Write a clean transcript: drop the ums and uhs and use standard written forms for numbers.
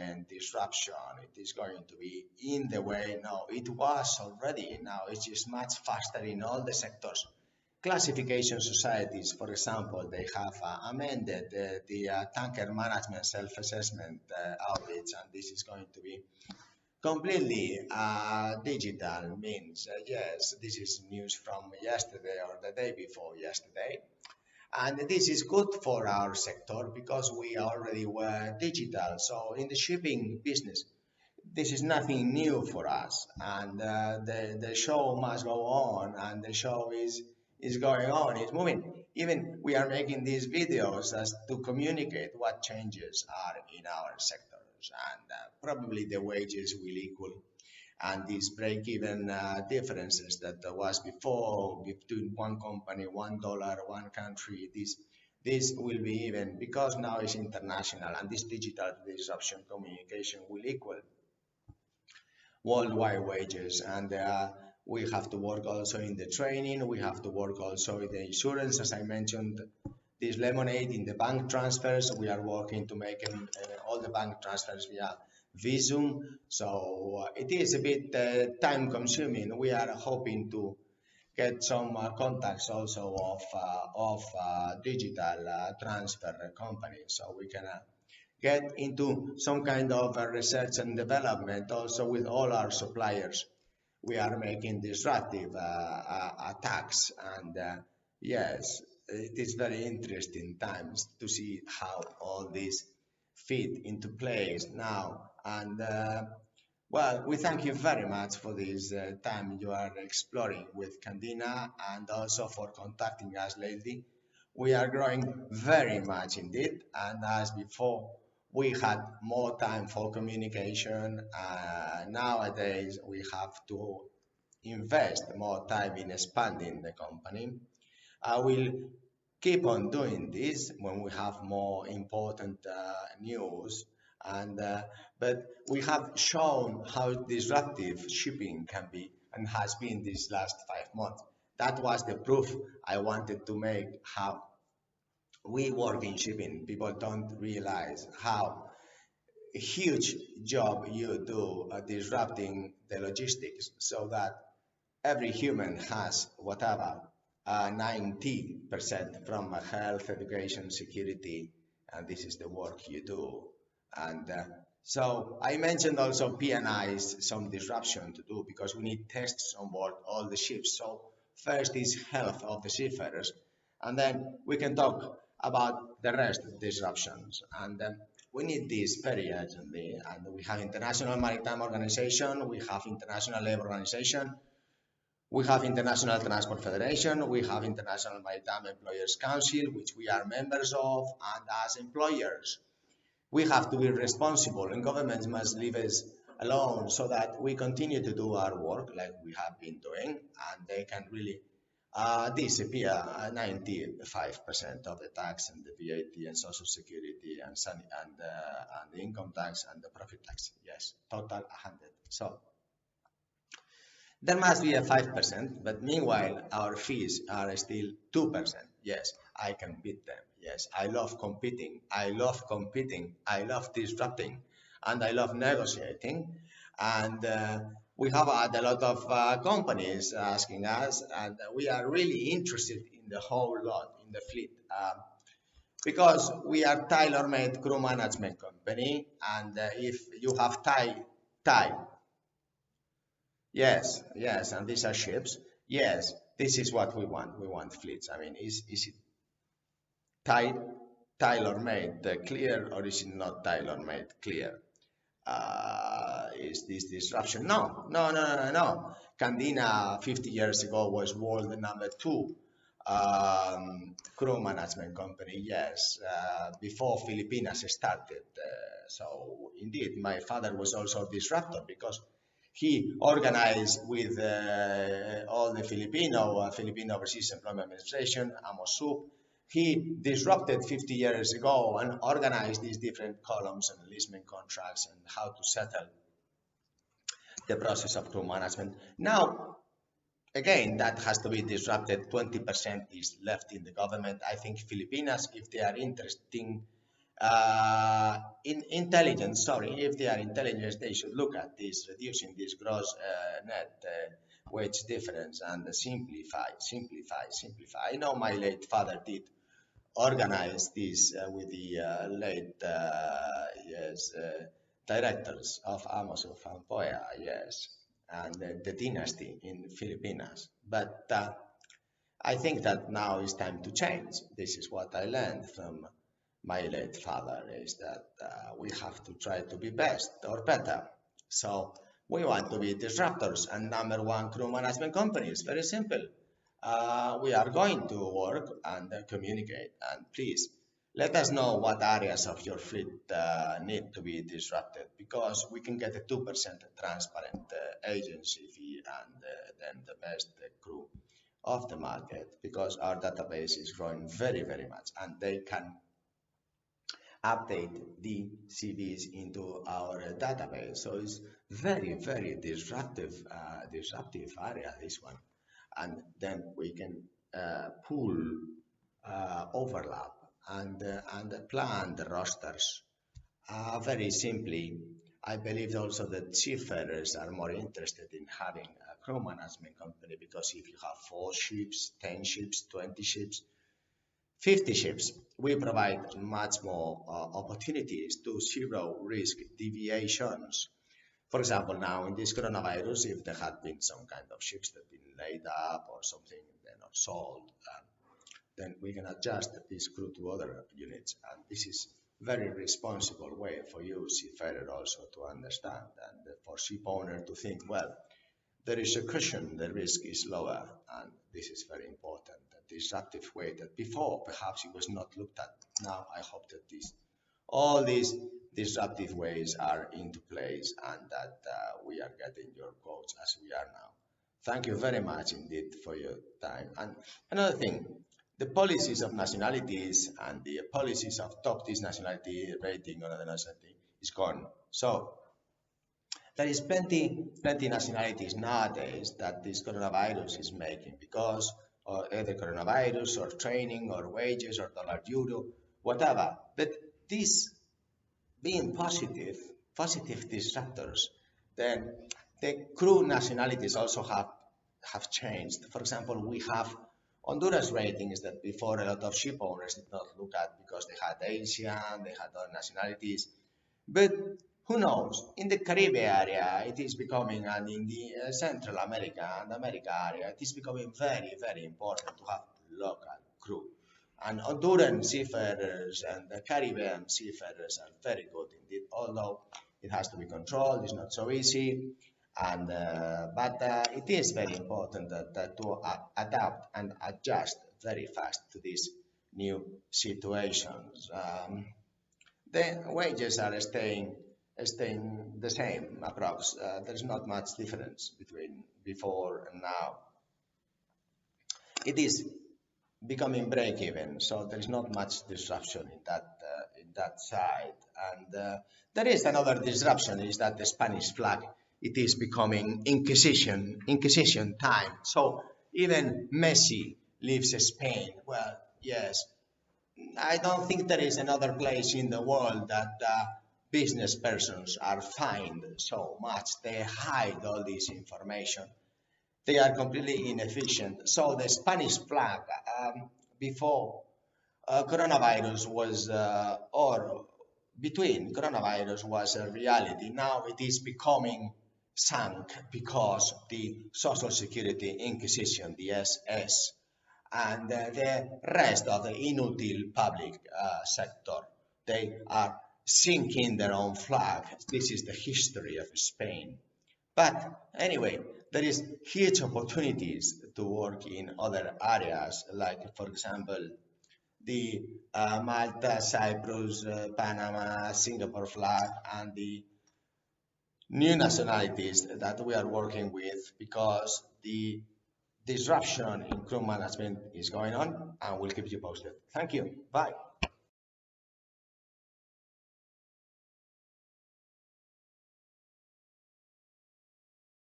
management disruption. It is going to be in the way. No, it was already. Now it is much faster in all the sectors. Classification societies, for example, they have amended the tanker management self-assessment audits, and this is going to be completely digital. Means yes, this is news from yesterday or the day before yesterday. And this is good for our sector because we already were digital. So in the shipping business, this is nothing new for us. And the show must go on, and the show is going on, it's moving. Even we are making these videos as to communicate what changes are in our sectors, and probably the wages will equal, and these break-even differences that there was before between one company, $1, one country, this will be even because now it's international, and this digital disruption communication will equal worldwide wages. And we have to work also in the training, we have to work also in the insurance, as I mentioned, this lemonade in the bank transfers. We are working to make all the bank transfers via Visum, so it is a bit time consuming. We are hoping to get some contacts also of digital transfer companies, so we can get into some kind of research and development also with all our suppliers. We are making disruptive attacks, and yes, it is very interesting times to see how all this fit into place now. And well, we thank you very much for this time you are exploring with Candina, and also for contacting us lately. We are growing very much indeed, and as before, we had more time for communication. Nowadays, we have to invest more time in expanding the company. I will keep on doing this when we have more important news, and but we have shown how disruptive shipping can be and has been these last 5 months. That was the proof I wanted to make, how we work in shipping. People don't realize how huge job you do disrupting the logistics, so that every human has whatever 90% from health, education, security, and this is the work you do. And so I mentioned also PNIs, some disruption to do, because we need tests on board all the ships. So first is health of the seafarers, and then we can talk about the rest of the disruptions. And we need this very urgently. And we have International Maritime Organization, we have International Labour Organization, we have International Transport Federation, we have International Maritime Employers Council, which we are members of, and as employers, we have to be responsible, and governments must leave us alone so that we continue to do our work like we have been doing, and they can really disappear 95% of the tax and the VAT and social security and the income tax and the profit tax. Yes, total 100. So there must be a 5%, but meanwhile our fees are still 2%. Yes, I can beat them. Yes, I love competing. I love competing. I love disrupting, and I love negotiating. And we have had a lot of companies asking us, and we are really interested in the whole lot in the fleet, because we are tailor-made crew management company. And if you have Thai, yes, and these are ships. Yes, this is what we want. We want fleets. I mean, is it tailor-made clear, or is it not tailor-made clear? Is this disruption? No. Candina 50 years ago was world #2 crew management company. Yes, before Filipinas started. So indeed, my father was also a disruptor, because he organized with all the Filipino Overseas Employment Administration, AMOSUP. He disrupted 50 years ago and organized these different columns and enlistment contracts and how to settle the process of crew management. Now, again, that has to be disrupted. 20% is left in the government. I think Filipinas, if they are interested In intelligence, sorry, if they are intelligent, they should look at this, reducing this gross net wage difference and simplify. I know my late father did organize this with the late yes, directors of Amazon Fampoya, yes, and the dynasty in Filipinas. But I think that now is time to change. This is what I learned from my late father, is that we have to try to be best or better. So we want to be disruptors and number one crew management companies. Very simple. We are going to work and communicate, and please let us know what areas of your fleet need to be disrupted, because we can get a 2% transparent agency fee and then the best crew of the market, because our database is growing very much, and they can update the CVs into our database. So it's very disruptive area, this one. And then we can pool overlap and plan the rosters. Very simply, I believe also that seafarers are more interested in having a crew management company, because if you have 4 ships, 10 ships, 20 ships, 50 ships, we provide much more opportunities to zero risk deviations. For example, now in this coronavirus, if there had been some kind of ships that been laid up or something, they're not sold, then we can adjust this crew to other units. And this is very responsible way for you, seafarer, also to understand, and for ship owner to think, well, there is a cushion, the risk is lower, and this is very important. A disruptive way that before perhaps it was not looked at. Now I hope that all these disruptive ways are into place, and that we are getting your quotes as we are now. Thank you very much indeed for your time. And another thing, the policies of nationalities and the policies of top this nationality rating or other nationality is gone. So there is plenty nationalities nowadays that this coronavirus is making, because of either coronavirus or training or wages or dollar euro, whatever. But this being positive disruptors, then the crew nationalities also have changed. For example, we have Honduras ratings that before a lot of ship owners did not look at, because they had Asian, they had other nationalities. But who knows? In the Caribbean area, it is becoming, and in the Central America and America area, it is becoming very important to have local crew. And Honduran seafarers and the Caribbean seafarers are very good indeed, although it has to be controlled, it's not so easy. And but it is very important to adapt and adjust very fast to these new situations. The wages are staying the same approx. There's not much difference between before and now. It is becoming break even, so there is not much disruption in that side. And there is another disruption, is that the Spanish flag, it is becoming Inquisition time. So even Messi leaves Spain. Well, yes, I don't think there is another place in the world that business persons are fined so much. They hide all this information. They are completely inefficient. So the Spanish flag, before coronavirus was, or between coronavirus was a reality. Now it is becoming sunk, because the Social Security Inquisition, the SS, and the rest of the inutile public sector, they are sinking their own flag. This is the history of Spain. But anyway, there is huge opportunities to work in other areas, like for example, the Malta, Cyprus, Panama, Singapore flag, and the new nationalities that we are working with, because the disruption in crew management is going on, and we'll keep you posted. Thank you. Bye.